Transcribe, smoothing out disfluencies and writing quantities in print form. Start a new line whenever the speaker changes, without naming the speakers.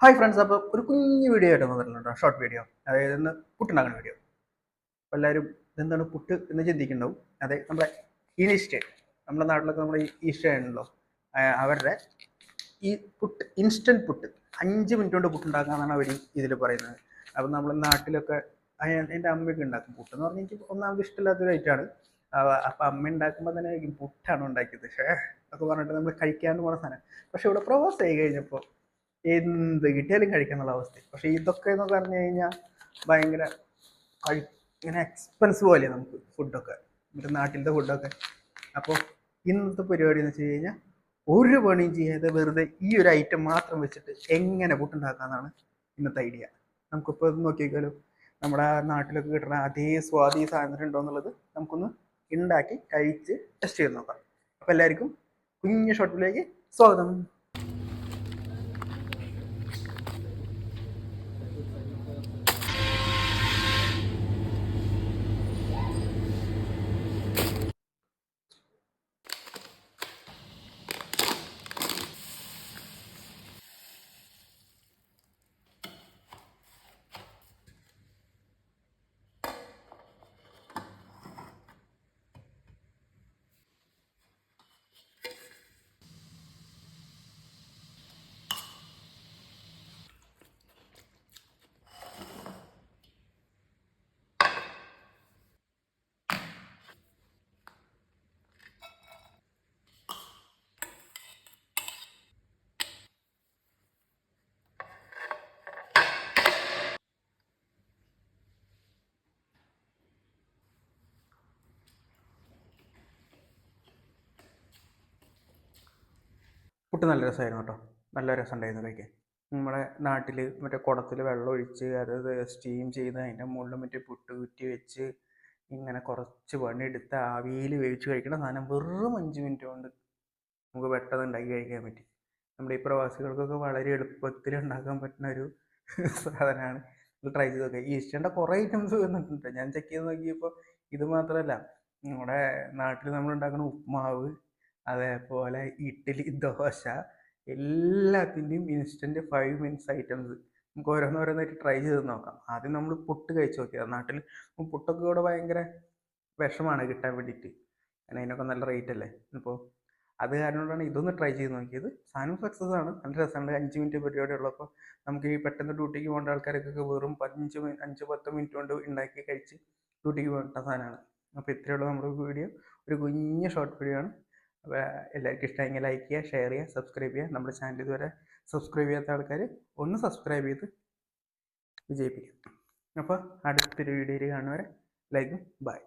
Hi friends, അപ്പോൾ ഒരു കുഞ്ഞു വീഡിയോ ആയിട്ട് വന്നിട്ടുണ്ട്. ഷോർട്ട് വീഡിയോ, അതായത് ഇന്ന് പുട്ടുണ്ടാക്കുന്ന വീഡിയോ. അപ്പോൾ എല്ലാവരും ഇതെന്താണ് പുട്ട് എന്ന് ചിന്തിക്കുന്നുണ്ടാവും. അതെ, നമ്മുടെ ഈസ്റ്റ്, നമ്മുടെ നാട്ടിലൊക്കെ നമ്മുടെ ഈസ്റ്റ് ആണല്ലോ, അവരുടെ ഈ പുട്ട്, ഇൻസ്റ്റൻറ്റ് പുട്ട്, 5 മിനിറ്റ് കൊണ്ട് പുട്ടുണ്ടാക്കാമെന്നാണ് അവർ ഇതിൽ പറയുന്നത്. അപ്പം നമ്മുടെ നാട്ടിലൊക്കെ എൻ്റെ അമ്മയൊക്കെ ഉണ്ടാക്കും. പുട്ടെന്ന് പറഞ്ഞാൽ എനിക്ക് ഒന്നാമത് ഇഷ്ടമില്ലാത്തൊരു ഐറ്റമാണ്. അപ്പം അമ്മ ഉണ്ടാക്കുമ്പോൾ തന്നെ പുട്ടാണ് ഉണ്ടാക്കിയത്, പക്ഷേ ഒക്കെ പറഞ്ഞിട്ട് നമ്മൾ കഴിക്കാണ്ട് പോകുന്ന സാധനം. പക്ഷെ ഇവിടെ പ്രവാസം ആയി കഴിഞ്ഞപ്പോൾ എന്ത് കിട്ടിയാലും കഴിക്കാന്നുള്ള അവസ്ഥ. പക്ഷെ ഇതൊക്കെ എന്ന് പറഞ്ഞു കഴിഞ്ഞാൽ ഭയങ്കര ഇങ്ങനെ എക്സ്പെൻസീവ് പോലെ നമുക്ക് ഫുഡൊക്കെ, നമ്മുടെ നാട്ടിലത്തെ ഫുഡൊക്കെ. അപ്പോൾ ഇന്നത്തെ പരിപാടി എന്ന് വെച്ച് കഴിഞ്ഞാൽ ഒരു പണിയും ചെയ്യാതെ വെറുതെ ഈ ഒരു ഐറ്റം മാത്രം വെച്ചിട്ട് എങ്ങനെ പുട്ടുണ്ടാക്കാമെന്നാണ് ഇന്നത്തെ ഐഡിയ. നമുക്കിപ്പോൾ ഇത് നോക്കിയാലോ, നമ്മുടെ നാട്ടിലൊക്കെ കിട്ടുന്ന അതേ സ്വാദ് ഈ സാധനത്തിനുണ്ടോ എന്നുള്ളത് നമുക്കൊന്ന് ഉണ്ടാക്കി കഴിച്ച് ടെസ്റ്റ് ചെയ്ത് നോക്കാം. അപ്പോൾ എല്ലാവർക്കും കുഞ്ഞു ഷോട്ടിലേക്ക് സ്വാഗതം. പുട്ട് നല്ല രസമായിരുന്നു കേട്ടോ, നല്ല രസമുണ്ടായിരുന്നു കഴിക്കാൻ. നമ്മുടെ നാട്ടിൽ മറ്റേ കുടത്തിൽ വെള്ളം ഒഴിച്ച് അത് സ്റ്റീം ചെയ്ത് അതിൻ്റെ മുകളിൽ മറ്റേ പുട്ട് കുറ്റി വെച്ച് ഇങ്ങനെ കുറച്ച് പണിയെടുത്ത് ആവിയിൽ വേവിച്ച് കഴിക്കുന്ന സാധനം വെറും 5 മിനിറ്റ് കൊണ്ട് നമുക്ക് പെട്ടെന്ന് ഉണ്ടാക്കി കഴിക്കാൻ പറ്റി. നമ്മുടെ ഈ പ്രവാസികൾക്കൊക്കെ വളരെ എളുപ്പത്തിൽ ഉണ്ടാക്കാൻ പറ്റുന്ന ഒരു സാധനമാണ്. ഇത് ട്രൈ ചെയ്ത് നോക്കുക. ഈസ്റ്റേൻ്റെ കുറേ ഐറ്റംസ് വന്നിട്ടുണ്ട്, ഞാൻ ചെക്ക് ചെയ്ത് നോക്കിയപ്പോൾ. ഇത് മാത്രമല്ല, നമ്മുടെ നാട്ടിൽ നമ്മൾ ഉണ്ടാക്കുന്ന ഉപ്മാവ്, അതേപോലെ ഇഡ്ഡലി, ദോശ, എല്ലാത്തിൻ്റെയും ഇൻസ്റ്റൻറ്റ് 5 മിനിറ്റ്സ് ഐറ്റംസ്. നമുക്ക് ഓരോന്നോരോന്നായിട്ട് ട്രൈ ചെയ്ത് നോക്കാം. ആദ്യം നമ്മൾ പുട്ട് കഴിച്ച് നോക്കിയത്. നാട്ടിൽ പുട്ടൊക്കെ ഇവിടെ ഭയങ്കര വിഷമാണ് കിട്ടാൻ വേണ്ടിയിട്ട്, കാരണം അതിനൊക്കെ നല്ല റേറ്റ് അല്ലേ. അപ്പോൾ അത് കാരണം കൊണ്ടാണ് ഇതൊന്ന് ട്രൈ ചെയ്ത് നോക്കിയത്. സാധനം സക്സസ് ആണ്, നല്ല രസമുണ്ട്. 5 മിനിറ്റ് പരിപാടി ഉള്ളപ്പോൾ നമുക്ക് ഈ പെട്ടെന്ന് ഡ്യൂട്ടിക്ക് പോകേണ്ട ആൾക്കാർക്കൊക്കെ വെറും 5-10 മിനിറ്റ് കൊണ്ട് ഉണ്ടാക്കി കഴിച്ച് ഡ്യൂട്ടിക്ക് പോകേണ്ട സാധനമാണ്. അപ്പോൾ ഇത്രയുള്ള നമ്മുടെ വീഡിയോ, ഒരു കുഞ്ഞ് ഷോർട്ട് വീഡിയോ ആണ്. അപ്പോൾ എല്ലാവർക്കും ഇഷ്ടമെങ്കിൽ ലൈക്ക് ചെയ്യുക, ഷെയർ ചെയ്യുക, സബ്സ്ക്രൈബ് ചെയ്യുക. നമ്മുടെ ചാനൽ ഇതുവരെ സബ്സ്ക്രൈബ് ചെയ്യാത്ത ആൾക്കാർ ഒന്ന് സബ്സ്ക്രൈബ് ചെയ്ത് വിജയിപ്പിക്കും. അപ്പോൾ അടുത്തൊരു വീഡിയോയിൽ കാണുന്നവരെ ലൈക്കും ബൈ.